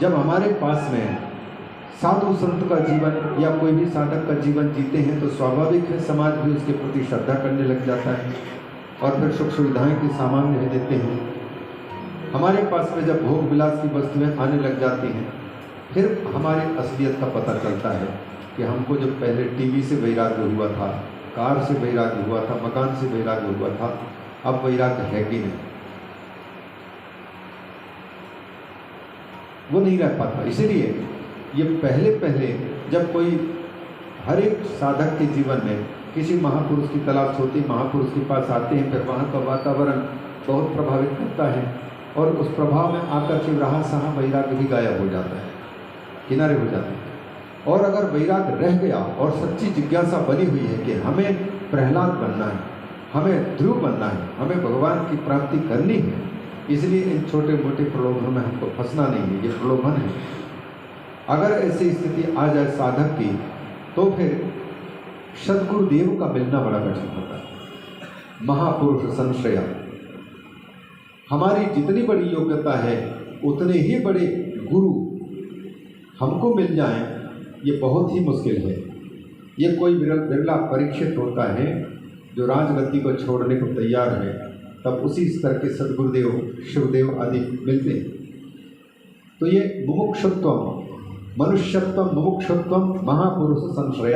जब हमारे पास में साधु संत का जीवन या कोई भी साधक का जीवन जीते हैं तो स्वाभाविक है समाज भी उसके प्रति श्रद्धा करने लग जाता है और फिर सुख सुविधाएं के सामान भी देते हैं। हमारे पास में जब भोग विलास की वस्तुएं आने लग जाती हैं, फिर हमारी असलियत का पता चलता है कि हमको जब पहले टीवी से वैराग्य हुआ था, कार से वैराग्य हुआ था, मकान से वैराग्य हुआ था, अब वैराग्य है कि नहीं, वो नहीं रह पाता। इसीलिए ये पहले जब कोई हर एक साधक के जीवन में किसी महापुरुष की तलाश होती, महापुरुष के पास आते हैं, फिर वहाँ का वातावरण बहुत प्रभावित करता है और उस प्रभाव में आकर के रहा सहा वैराग्य भी गायब हो जाता है, किनारे हो जाते हैं। और अगर वैराग्य रह गया और सच्ची जिज्ञासा बनी हुई है कि हमें प्रहलाद बनना है, हमें ध्रुव बनना है, हमें भगवान की प्राप्ति करनी है, इसलिए इन छोटे मोटे प्रलोभनों में हमको फंसना नहीं है, ये प्रलोभन है। अगर ऐसी स्थिति आ जाए साधक की तो फिर सद्गुरुदेव का मिलना बड़ा कठिन होता है। महापुरुष संश्रय, हमारी जितनी बड़ी योग्यता है उतने ही बड़े गुरु हमको मिल जाएं, ये बहुत ही मुश्किल है। ये कोई बिरला परीक्षित होता है जो राजगद्दी को छोड़ने को तैयार है, तब उसी स्तर के सद्गुरुदेव, शिवदेव आदि मिलते हैं। तो ये मुमुक्षुत्व, मनुष्यत्व, मुमुक्षुत्व, महापुरुष संश्रय,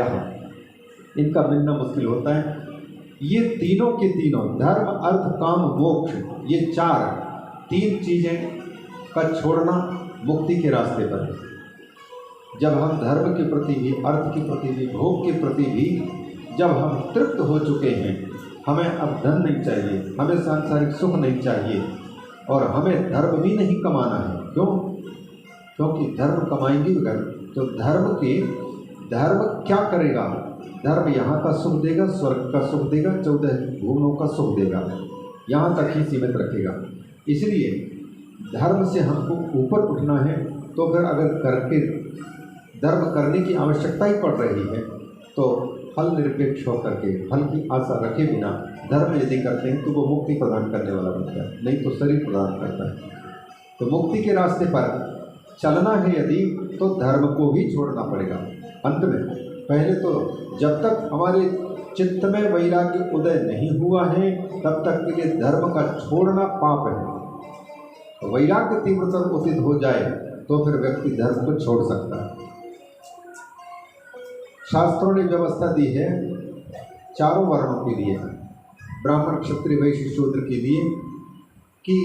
इनका मिलना मुश्किल होता है। ये तीनों के तीनों धर्म, अर्थ, काम, मोक्ष, ये तीन चीज़ें का छोड़ना मुक्ति के रास्ते पर है। जब हम धर्म के प्रति भी, अर्थ के प्रति भी, भोग के प्रति भी जब हम तृप्त हो चुके हैं, हमें अब धन नहीं चाहिए, हमें सांसारिक सुख नहीं चाहिए और हमें धर्म भी नहीं कमाना है। क्यों? क्योंकि धर्म कमाएंगे अगर तो धर्म क्या करेगा? धर्म यहाँ का सुख देगा, स्वर्ग का सुख देगा, 14 भुवनों का सुख देगा, यहाँ तक ही सीमित रखेगा। इसलिए धर्म से हमको ऊपर उठना है। तो फिर अगर धर्म करने की आवश्यकता ही पड़ रही है तो फल निरपेक्ष होकर के, फल की आशा रखे बिना धर्म यदि करते हैं तो वो मुक्ति प्रदान करने वाला बनता है, नहीं तो शरीर प्रदान करता है। तो मुक्ति के रास्ते पर चलना है यदि तो धर्म को भी छोड़ना पड़ेगा। अंत में पहले तो जब तक हमारे चित्त में वैराग्य उदय नहीं हुआ है तब तक के लिए धर्म का छोड़ना पाप है। वैराग्य तीव्रतर उदित हो जाए तो फिर व्यक्ति धर्म को छोड़ सकता है। शास्त्रों ने व्यवस्था दी है चारों वर्णों के लिए, ब्राह्मण, क्षत्रिय, वैश्य, शूद्र के लिए, कि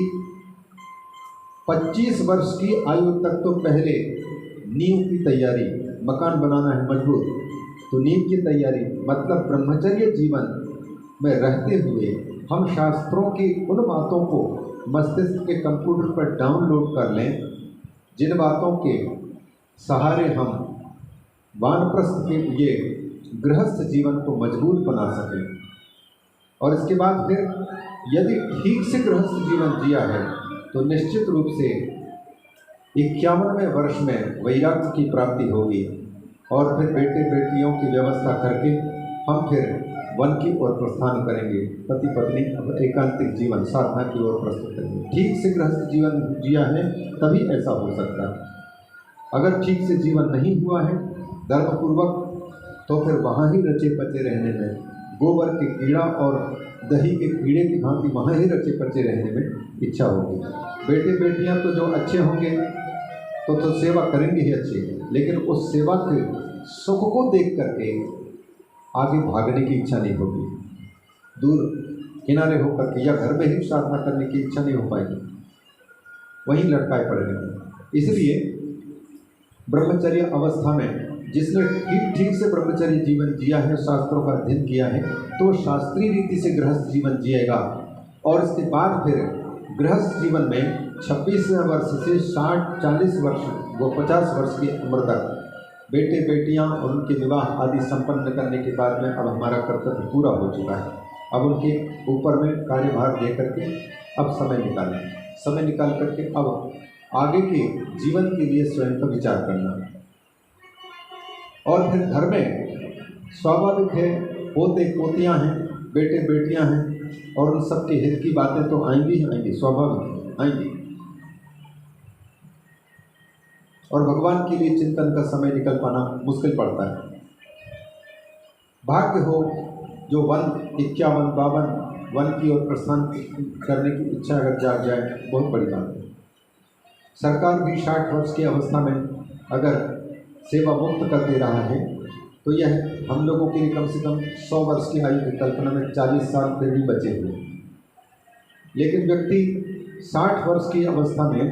25 वर्ष की आयु तक तो पहले नींव की तैयारी, मकान बनाना है मजबूत, तो नींव की तैयारी मतलब ब्रह्मचर्य जीवन में रहते हुए हम शास्त्रों की उन बातों को मस्तिष्क के कंप्यूटर पर डाउनलोड कर लें जिन बातों के सहारे हम वानप्रस्थ के लिए गृहस्थ जीवन को मजबूत बना सकें। और इसके बाद फिर यदि ठीक से गृहस्थ जीवन जिया है तो निश्चित रूप से 51वें वर्ष में वैराग्य की प्राप्ति होगी और फिर बेटे बेटियों की व्यवस्था करके हम फिर वन की ओर प्रस्थान करेंगे। पति पत्नी अब एकांतिक जीवन साधना की ओर प्रस्तुत करेंगे। ठीक से गृहस्थ जीवन जिया है तभी ऐसा हो सकता है। अगर ठीक से जीवन नहीं हुआ है धर्मपूर्वक तो फिर वहाँ ही रचे पचे रहने में, गोबर के कीड़ा और दही के कीड़े की भांति वहाँ ही रचे पचे रहने में इच्छा होगी। बेटे बेटियाँ तो जो अच्छे होंगे तो सेवा करेंगे ही अच्छे, लेकिन उस सेवा के सुख को देख करके आगे भागने की इच्छा नहीं होगी, दूर किनारे होकर के या घर में ही साधना करने की इच्छा नहीं हो पाएगी, वहीं लटकाए पड़ रहेंगे। इसलिए ब्रह्मचर्य अवस्था में जिसने ठीक से ब्रह्मचर्य जीवन जिया है, शास्त्रों का अध्ययन किया है, तो शास्त्रीय रीति से गृहस्थ जीवन जिएगा। और इसके बाद फिर गृहस्थ जीवन में 26वें वर्ष से 60-40 वर्ष, वो 50 वर्ष की उम्र तक बेटे बेटियां और उनके विवाह आदि संपन्न करने के बाद में अब हमारा कर्तव्य पूरा हो चुका है। अब उनके ऊपर में कार्यभार दे करके अब समय निकाल करके अब आगे के जीवन के लिए स्वयं का विचार करना। और फिर घर में स्वाभाविक है पोते पोतियां हैं, बेटे बेटियां हैं और उन सबके हित की बातें तो आएंगी ही आएंगी, स्वाभाविक आएंगी। और भगवान के लिए चिंतन का समय निकल पाना मुश्किल पड़ता है। भाग्य हो जो 51-52 वन की ओर प्रस्थान करने की इच्छा अगर जाग जाए, बहुत बड़ी बात है। सरकार भी 60 वर्ष की अवस्था में अगर सेवा मुक्त कर दे रहा है तो यह हम लोगों के लिए कम से कम 100 वर्ष की आयु की कल्पना में 40 साल फिर भी बचे हुए। लेकिन व्यक्ति 60 वर्ष की अवस्था में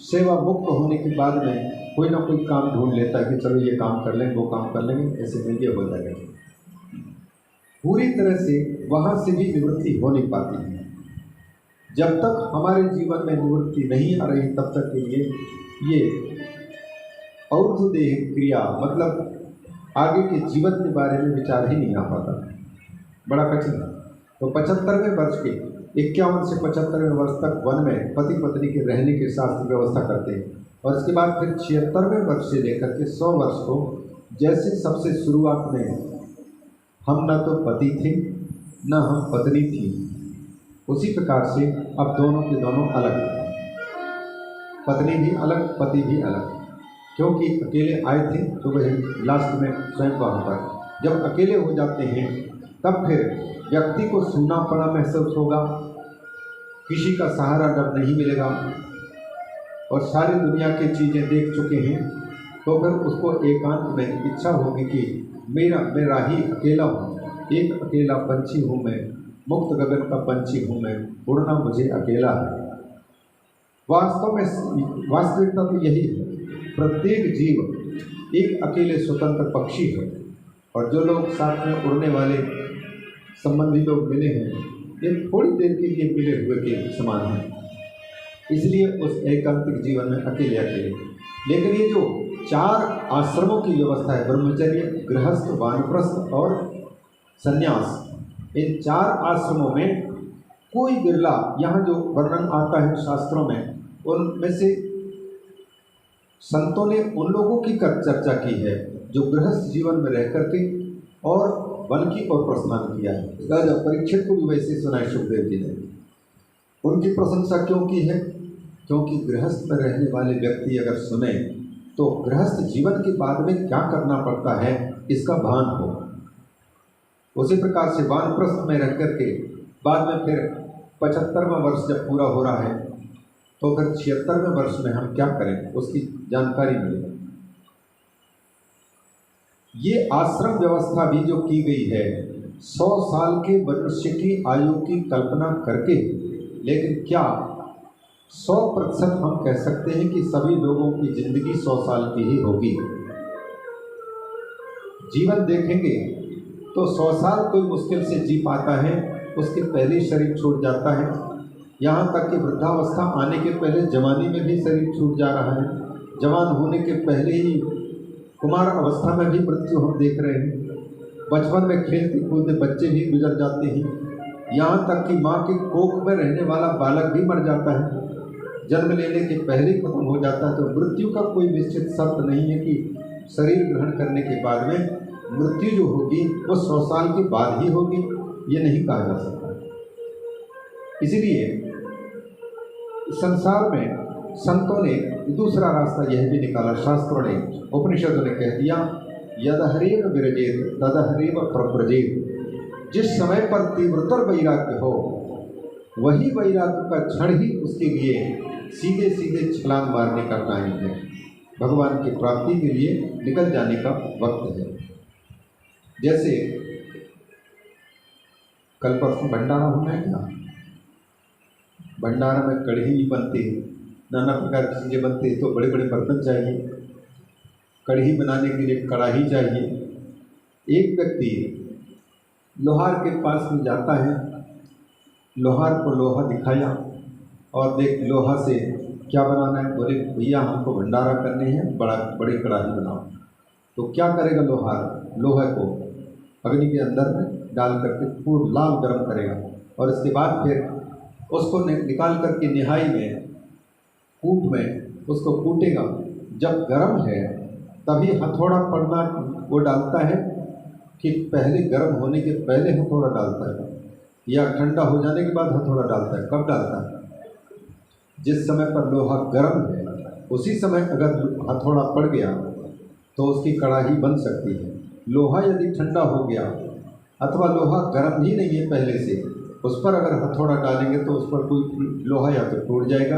सेवा मुक्त होने के बाद में कोई ना कोई काम ढूंढ लेता है कि चलो ये काम कर लेंगे, वो काम कर लेंगे, ऐसे में ये हो जाएगा। पूरी तरह से वहाँ से भी निवृत्ति हो नहीं पाती है। जब तक हमारे जीवन में निवृत्ति नहीं आ रही तब तक के लिए ये और्ध्वदेह क्रिया मतलब आगे के जीवन के बारे में विचार ही नहीं आ पाता, बड़ा कठिन है। तो 75वें वर्ष के 51 से 75वें वर्ष तक वन में पति पत्नी के रहने के शास्त्र व्यवस्था करते हैं और इसके बाद फिर 76वें वर्ष से लेकर के 100 वर्ष को जैसे सबसे शुरुआत में हम न तो पति थे न हम पत्नी थी, उसी प्रकार से अब दोनों के दोनों अलग, पत्नी भी अलग पति भी अलग, क्योंकि अकेले आए थे तो वह लास्ट में स्वयं वहाँ पर जब अकेले हो जाते हैं तब फिर व्यक्ति को सूनापना महसूस होगा, किसी का सहारा जब नहीं मिलेगा और सारी दुनिया की चीज़ें देख चुके हैं तो फिर उसको एकांत में इच्छा होगी कि मैं राही अकेला हूँ, एक अकेला पंछी हूँ मैं, मुक्त गगन का पंछी हूँ मैं, उड़ना मुझे अकेला है। वास्तव में वास्तविकता तो यही है, प्रत्येक जीव एक अकेले स्वतंत्र पक्षी है और जो लोग साथ में उड़ने वाले संबंधी लोग मिले हैं ये थोड़ी देर के लिए मिले हुए के समान हैं, इसलिए उस एकांतिक जीवन में अकेले अकेले। लेकिन ये जो 4 आश्रमों की व्यवस्था है, ब्रह्मचर्य, गृहस्थ, वानप्रस्थ और संन्यास, इन 4 आश्रमों में कोई बिरला यहाँ जो वर्णन आता है शास्त्रों में, उनमें से संतों ने उन लोगों की चर्चा की है जो गृहस्थ जीवन में रह करके और वन की ओर प्रस्थान किया है। राजा परीक्षित को भी वैसे सुना है सुखदेव जी ने। उनकी प्रशंसा क्यों की है? क्योंकि गृहस्थ में रहने वाले व्यक्ति अगर सुने तो गृहस्थ जीवन के बाद में क्या करना पड़ता है इसका भान हो। उसी प्रकार से वानप्रस्थ में रह करके बाद में फिर 75वां वर्ष जब पूरा हो रहा है तो फिर 76वें वर्ष में हम क्या करें उसकी जानकारी मिलेगी। ये आश्रम व्यवस्था भी जो की गई है 100 साल के मनुष्य की आयु की कल्पना करके, लेकिन क्या 100% हम कह सकते हैं कि सभी लोगों की जिंदगी 100 साल की ही होगी? जीवन देखेंगे तो 100 साल कोई मुश्किल से जी पाता है, उसके पहले शरीर छूट जाता है, यहाँ तक कि वृद्धावस्था आने के पहले जवानी में भी शरीर छूट जा रहा है, जवान होने के पहले ही कुमार अवस्था में भी मृत्यु हम देख रहे हैं, बचपन में खेलते कूदते बच्चे भी गुजर जाते हैं, यहाँ तक कि माँ के कोख में रहने वाला बालक भी मर जाता है, जन्म लेने के पहले खत्म हो जाता है। तो मृत्यु का कोई निश्चित शर्त नहीं है कि शरीर ग्रहण करने के बाद में मृत्यु जो होगी वो 100 साल के बाद ही होगी, ये नहीं कहा जा सकता। इसीलिए संसार में संतों ने दूसरा रास्ता यह भी निकाला, शास्त्रों ने उपनिषदों ने कह दिया यदहरेव विरजेत तदहरेव प्रव्रजेत। जिस समय पर तीव्रतर वैराग्य हो वही वैराग्य का क्षण ही उसके लिए सीधे सीधे छलांग मारने का टाइम है, भगवान की प्राप्ति के लिए निकल जाने का वक्त है। जैसे कल परसों भंडारा होना है क्या, भंडारा में कढ़ी बनती है, नाना प्रकार की चीज़ें बनती है, तो बड़े बड़े बर्तन चाहिए, कढ़ी बनाने के लिए कढ़ाई चाहिए। एक व्यक्ति लोहार के पास में जाता है, लोहार को लोहा दिखाया और देख लोहा से क्या बनाना है, बोले भैया हमको भंडारा करने हैं, बड़ी कढ़ाई बनाओ। तो क्या करेगा लोहार, लोहे को अग्नि के अंदर में डाल करके पूरा लाल गर्म करेगा और इसके बाद फिर उसको निकाल करके निहाई में कूट में उसको कूटेगा। जब गर्म है तभी हथौड़ा पड़ना वो डालता है कि पहले गर्म होने के पहले हथौड़ा डालता है या ठंडा हो जाने के बाद हथौड़ा डालता है? कब डालता है? जिस समय पर लोहा गर्म है उसी समय अगर हथौड़ा पड़ गया तो उसकी कड़ाही बन सकती है। लोहा यदि ठंडा हो गया अथवा लोहा गर्म ही नहीं है पहले से, उस पर अगर हथौड़ा डालेंगे तो उस पर कोई लोहा या तो टूट जाएगा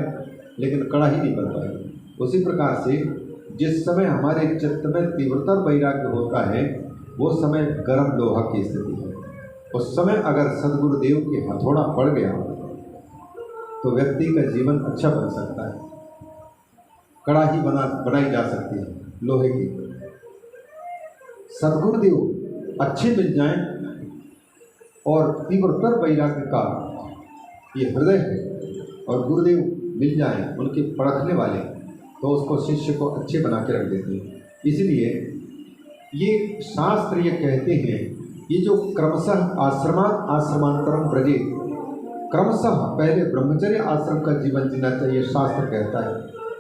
लेकिन कड़ाही नहीं बन पाएगी। उसी प्रकार से जिस समय हमारे चित्त में तीव्रतर वैराग्य होता है वो समय गर्म लोहा की स्थिति है। उस समय अगर सद्गुरुदेव के हथौड़ा पड़ गया तो व्यक्ति का जीवन अच्छा बन सकता है। कड़ाही बनाई जा सकती है लोहे की। सद्गुरुदेव अच्छे मिल जाएं और तीव्रतर वैराग्य का ये हृदय है और गुरुदेव मिल जाएं उनके परखने वाले, तो उसको शिष्य को अच्छे बना के रख देते हैं। इसलिए ये शास्त्र ये कहते हैं, ये जो क्रमशः आश्रमात् आश्रमांतरम व्रजे, क्रमशः पहले ब्रह्मचर्य आश्रम का जीवन जीना चाहिए शास्त्र कहता है,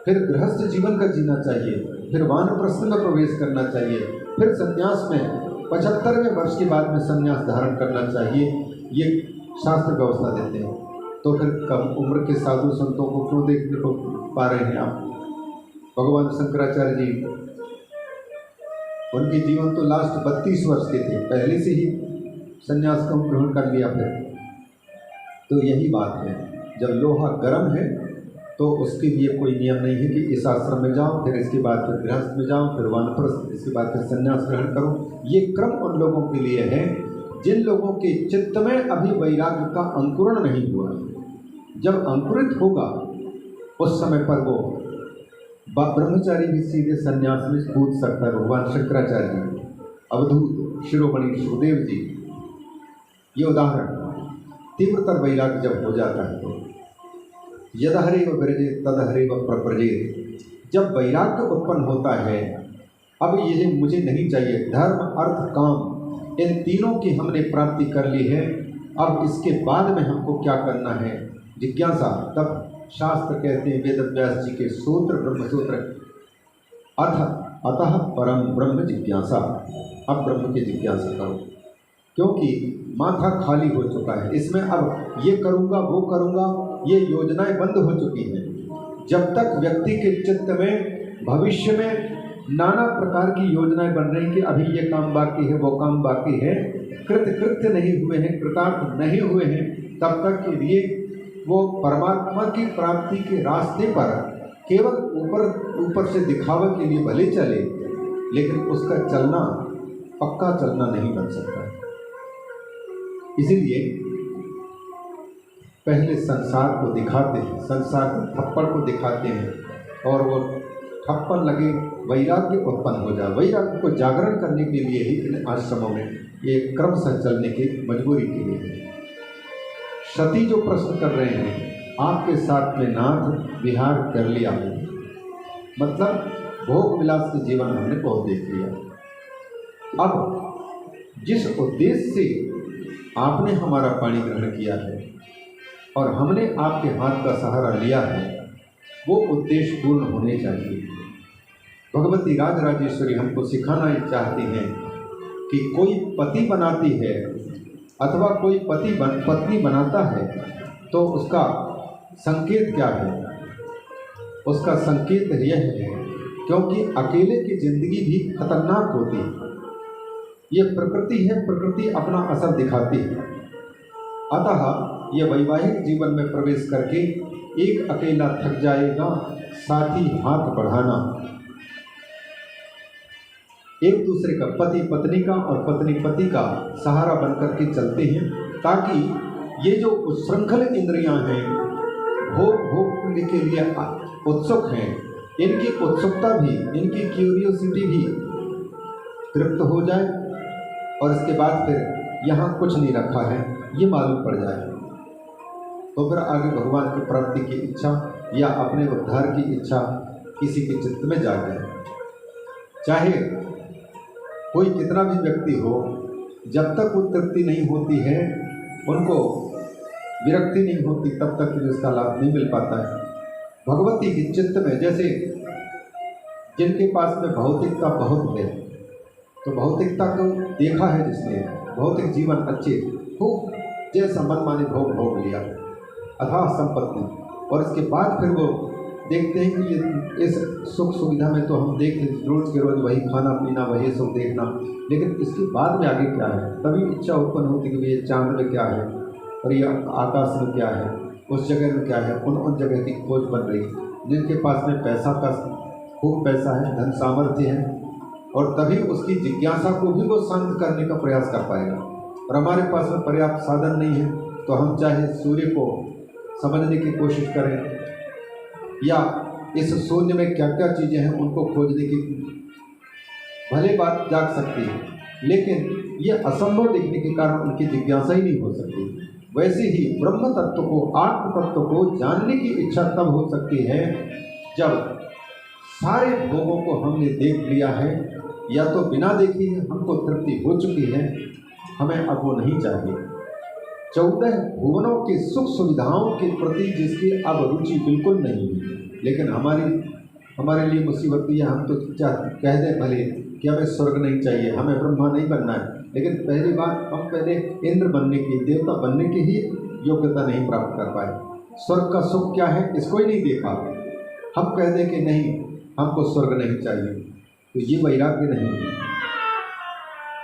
फिर गृहस्थ जीवन का जीना चाहिए, फिर वानप्रस्थ में प्रवेश करना चाहिए, फिर संन्यास में 75वें वर्ष के बाद में संन्यास धारण करना चाहिए। ये शास्त्र व्यवस्था देते हैं। तो फिर कम उम्र के साधु संतों को क्यों देखने को पा रहे हैं आप? भगवान शंकराचार्य जी, उनके जीवन तो लास्ट 32 वर्ष के थे, पहले से ही संन्यास को ग्रहण कर लिया। फिर तो यही बात है, जब लोहा गर्म है तो उसके लिए कोई नियम नहीं है कि इस आश्रम में जाओ, फिर इसके बाद फिर गृहस्थ में जाओ, फिर वानप्रस्थ, इसके बाद फिर संन्यास ग्रहण करो। ये क्रम उन लोगों के लिए है जिन लोगों के चित्त में अभी वैराग्य का अंकुरण नहीं हुआ। जब अंकुरित होगा उस समय पर वो ब्रह्मचारी भी सीधे संन्यास में कूद सकता है। भगवान शंकराचार्य जी, अवधूत शिरोमणि सुखदेव जी, ये उदाहरण। तीव्रतर वैराग्य जब हो जाता है तो यदहरेव विरजे तदहरेव प्रव्रजेत, जब वैराग्य उत्पन्न होता है, अब ये मुझे नहीं चाहिए, धर्म अर्थ काम इन तीनों की हमने प्राप्ति कर ली है, अब इसके बाद में हमको क्या करना है, जिज्ञासा। तब शास्त्र कहते हैं, वेद व्यास जी के सूत्र ब्रह्मसूत्र, अतः परम ब्रह्म जिज्ञासा, अब ब्रह्म की जिज्ञासा करो, क्योंकि माथा खाली हो चुका है। इसमें अब ये करूँगा वो करूँगा, ये योजनाएं बंद हो चुकी हैं। जब तक व्यक्ति के चित्त में भविष्य में नाना प्रकार की योजनाएं बन रही कि अभी ये काम बाकी है, वो काम बाकी है, कृत्य नहीं हुए हैं, कृतार्थ नहीं हुए हैं, तब तक के लिए वो परमात्मा की प्राप्ति के रास्ते पर केवल ऊपर से दिखावे के लिए भले चले, लेकिन उसका चलना पक्का चलना नहीं बन सकता। इसीलिए पहले संसार को दिखाते हैं, संसार के थप्पड़ को दिखाते हैं और वो थप्पड़ लगे, वैराग्य उत्पन्न हो जाए। वैराग्य को जागरण करने के लिए ही इन आश्रमों में ये क्रमशः चलने की मजबूरी के लिए है। सती जो प्रश्न कर रहे हैं, आपके साथ में नाथ विहार कर लिया है, मतलब भोग विलास के जीवन हमने बहुत देख लिया। अब जिस उद्देश्य से आपने हमारा पानी ग्रहण किया है और हमने आपके हाथ का सहारा लिया है, वो उद्देश्य पूर्ण होने चाहिए। भगवती राजराजेश्वरी हमको सिखाना चाहती हैं कि कोई पति बनाती है अथवा कोई पत्नी बनाता है तो उसका संकेत क्या है? उसका संकेत यह है, क्योंकि अकेले की जिंदगी भी खतरनाक होती है। ये प्रकृति है, प्रकृति अपना असर दिखाती है। अतः ये वैवाहिक जीवन में प्रवेश करके एक अकेला थक जाएगा, साथी हाथ बढ़ाना, एक दूसरे का, पति पत्नी का और पत्नी पति का सहारा बनकर के चलते हैं, ताकि ये जो उच्छृंखल इंद्रियां हैं, भोग के लिए उत्सुक हैं, इनकी उत्सुकता भी, इनकी क्यूरियोसिटी भी तृप्त हो जाए और इसके बाद फिर यहाँ कुछ नहीं रखा है ये मालूम पड़ जाए, तो फिर आगे भगवान की प्राप्ति की इच्छा या अपने उद्धार की इच्छा किसी के चित्त में जागे। चाहे कोई कितना भी व्यक्ति हो, जब तक वो तृप्ति नहीं होती है, उनको विरक्ति नहीं होती, तब तक इसका लाभ नहीं मिल पाता है। भगवती के चित्त में, जैसे जिनके पास में भौतिकता बहुत है, तो भौतिकता को देखा है जिसने, भौतिक जीवन अच्छे खूब जैसा मनमानी भोग लिया अथाह संपत्ति, और इसके बाद फिर वो देखते हैं कि ये इस सुख सुविधा में तो हम देख रोज़ के रोज़ वही खाना पीना, वही सब देखना, लेकिन इसके बाद में आगे क्या है, तभी इच्छा उत्पन्न होती है कि ये चांद में क्या है और ये आकाश में क्या है, उस जगह में क्या है। उन जगह की खोज बन रही। जिनके पास में पैसा का खूब पैसा है, धन सामर्थ्य है, और तभी उसकी जिज्ञासा को भी वो शांत करने का प्रयास कर पाएगा। और हमारे पास में पर्याप्त साधन नहीं है, तो हम चाहे सूर्य को समझने की कोशिश करें या इस शून्य में क्या क्या चीज़ें हैं उनको खोजने की भले बात जाग सकती है, लेकिन ये असंभव दिखने के कारण उनकी जिज्ञासा ही नहीं हो सकती। वैसे ही ब्रह्म तत्व को, आत्म तत्व को जानने की इच्छा तब हो सकती है जब सारे भोगों को हमने देख लिया है, या तो बिना देखे हमको तृप्ति हो चुकी है, हमें अब वो नहीं चाहिए। 14 भुवनों की सुख सुविधाओं के प्रति जिसकी अब रुचि बिल्कुल नहीं है, लेकिन हमारे लिए मुसीबत यह, हम तो कह दें भले कि हमें स्वर्ग नहीं चाहिए, हमें ब्रह्मा नहीं बनना है, लेकिन पहली बात हम पहले इंद्र बनने की, देवता बनने की ही योग्यता नहीं प्राप्त कर पाए। स्वर्ग का सुख क्या है इसको ही नहीं देखा, हम कह दें कि नहीं हमको स्वर्ग नहीं चाहिए, तो ये वैराग्य नहीं है।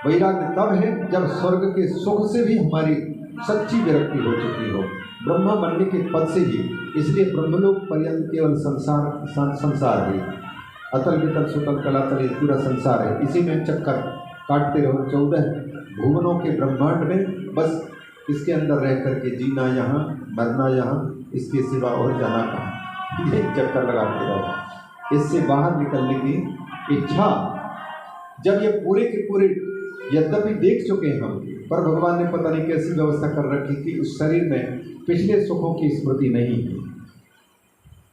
वैराग्य तब है जब स्वर्ग के सुख से भी हमारी सच्ची विरक्ति हो चुकी हो, ब्रह्मा बनने के पद से ही। इसलिए ब्रह्मलोक पर्यंत केवल संसार है, अतल वितल सुतल कलातल, पूरा संसार है, इसी में चक्कर काटते रहो। 14 भुवनों के ब्रह्मांड में बस इसके अंदर रह करके जीना यहाँ, मरना यहाँ, इसके सिवा और जाना कहाँ, ये चक्कर लगाते रहो। इससे बाहर निकलने की इच्छा जब ये पूरे के पूरे यद्यपि देख चुके हैं हम, पर भगवान ने पता नहीं कैसी व्यवस्था कर रखी कि उस शरीर में पिछले सुखों की स्मृति नहीं है।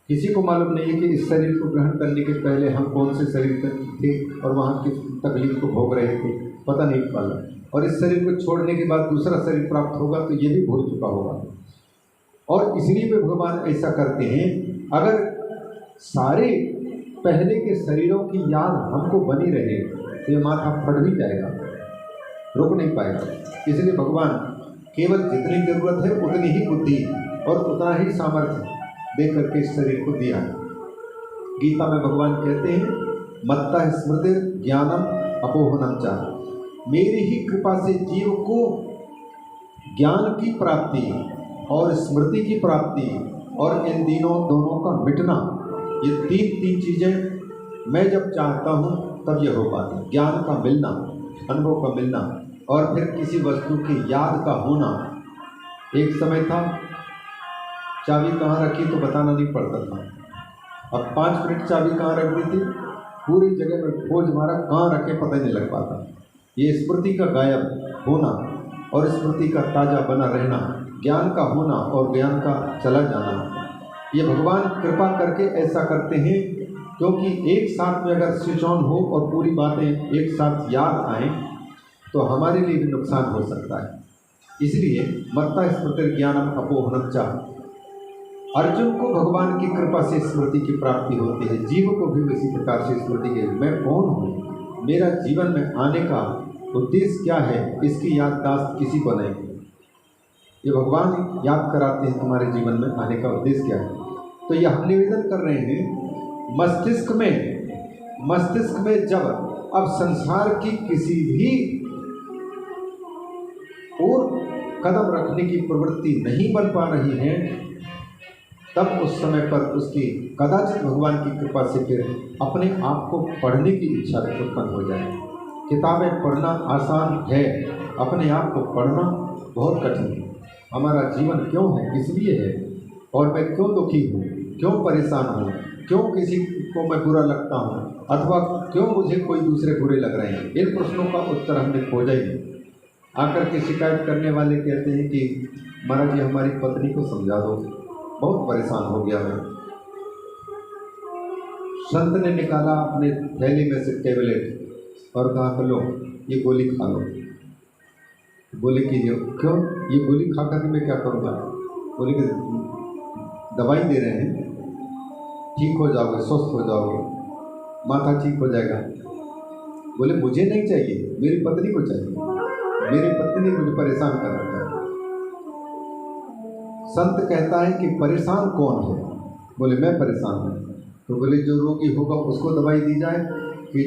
किसी को मालूम नहीं है कि इस शरीर को ग्रहण करने के पहले हम कौन से शरीर पर थे और वहाँ किस तकलीफ को भोग रहे थे, पता नहीं पाला। और इस शरीर को छोड़ने के बाद दूसरा शरीर प्राप्त होगा तो ये भी भूल चुका होगा। और इसलिए भी भगवान ऐसा करते हैं, अगर सारे पहले के शरीरों की याद हमको बनी रहे तो ये माथा फट भी जाएगा, रुक नहीं पाएगा। इसलिए भगवान केवल जितनी जरूरत है उतनी ही बुद्धि और उतना ही सामर्थ्य दे करके इस शरीर को दिया है। गीता में भगवान कहते हैं, मत्ता स्मृति ज्ञानम अपोहनम चा, मेरी ही कृपा से जीव को ज्ञान की प्राप्ति और स्मृति की प्राप्ति और इन दोनों का मिटना, ये तीन चीज़ें मैं जब चाहता हूँ तब ये हो पाती। ज्ञान का मिलना, अनुभव का मिलना, और फिर किसी वस्तु की याद का होना। एक समय था चाबी कहाँ रखी तो बताना नहीं पड़ता था, अब 5 मिनट चाबी कहाँ रख दी थी, पूरी जगह में खोज मारा, कहाँ रखे पता नहीं लग पाता। ये स्मृति का गायब होना और स्मृति का ताज़ा बना रहना, ज्ञान का होना और ज्ञान का चला जाना, ये भगवान कृपा करके ऐसा करते हैं, क्योंकि एक साथ में अगर स्विच ऑन हो और पूरी बातें एक साथ याद आएँ तो हमारे लिए भी नुकसान हो सकता है। इसलिए मत्ता स्मृति ज्ञानम अपोहनम चा, अर्जुन को भगवान की कृपा से स्मृति की प्राप्ति होती है, जीव को भी इसी प्रकार से स्मृति के, मैं कौन हूँ, मेरा जीवन में आने का उद्देश्य क्या है, इसकी याददाश्त किसी को नहीं। ये भगवान याद कराते हैं तुम्हारे जीवन में आने का उद्देश्य क्या है। तो यह हम निवेदन कर रहे हैं, मस्तिष्क में जब अब संसार की किसी भी और कदम रखने की प्रवृत्ति नहीं बन पा रही है, तब उस समय पर उसकी कदाचित भगवान की कृपा से फिर अपने आप को पढ़ने की इच्छा उत्पन्न हो जाए। किताबें पढ़ना आसान है, अपने आप को पढ़ना बहुत कठिन है। हमारा जीवन क्यों है, किस लिए है, और मैं क्यों दुखी हूँ, क्यों परेशान हूँ, क्यों किसी को मैं बुरा लगता हूँ, अथवा क्यों मुझे कोई दूसरे बुरे लग रहे हैं। इन प्रश्नों का उत्तर हमने खोजा ही नहीं। आकर के शिकायत करने वाले कहते हैं कि महाराज जी हमारी पत्नी को समझा दो, बहुत परेशान हो गया मैं। संत ने निकाला अपने थैली में से टेबलेट और कहा लो ये गोली खा लो। बोले कि क्यों, ये गोली खा कर मैं क्या करूँगा। बोले कि दवाई दे रहे हैं, ठीक हो जाओगे, स्वस्थ हो जाओगे, माथा ठीक हो जाएगा। बोले मुझे नहीं चाहिए, मेरी पत्नी को चाहिए, मेरी पत्नी मुझे परेशान कर रखा है। संत कहता है कि परेशान कौन है, बोले मैं परेशान हूँ। तो बोले जो रोगी होगा उसको दवाई दी जाए।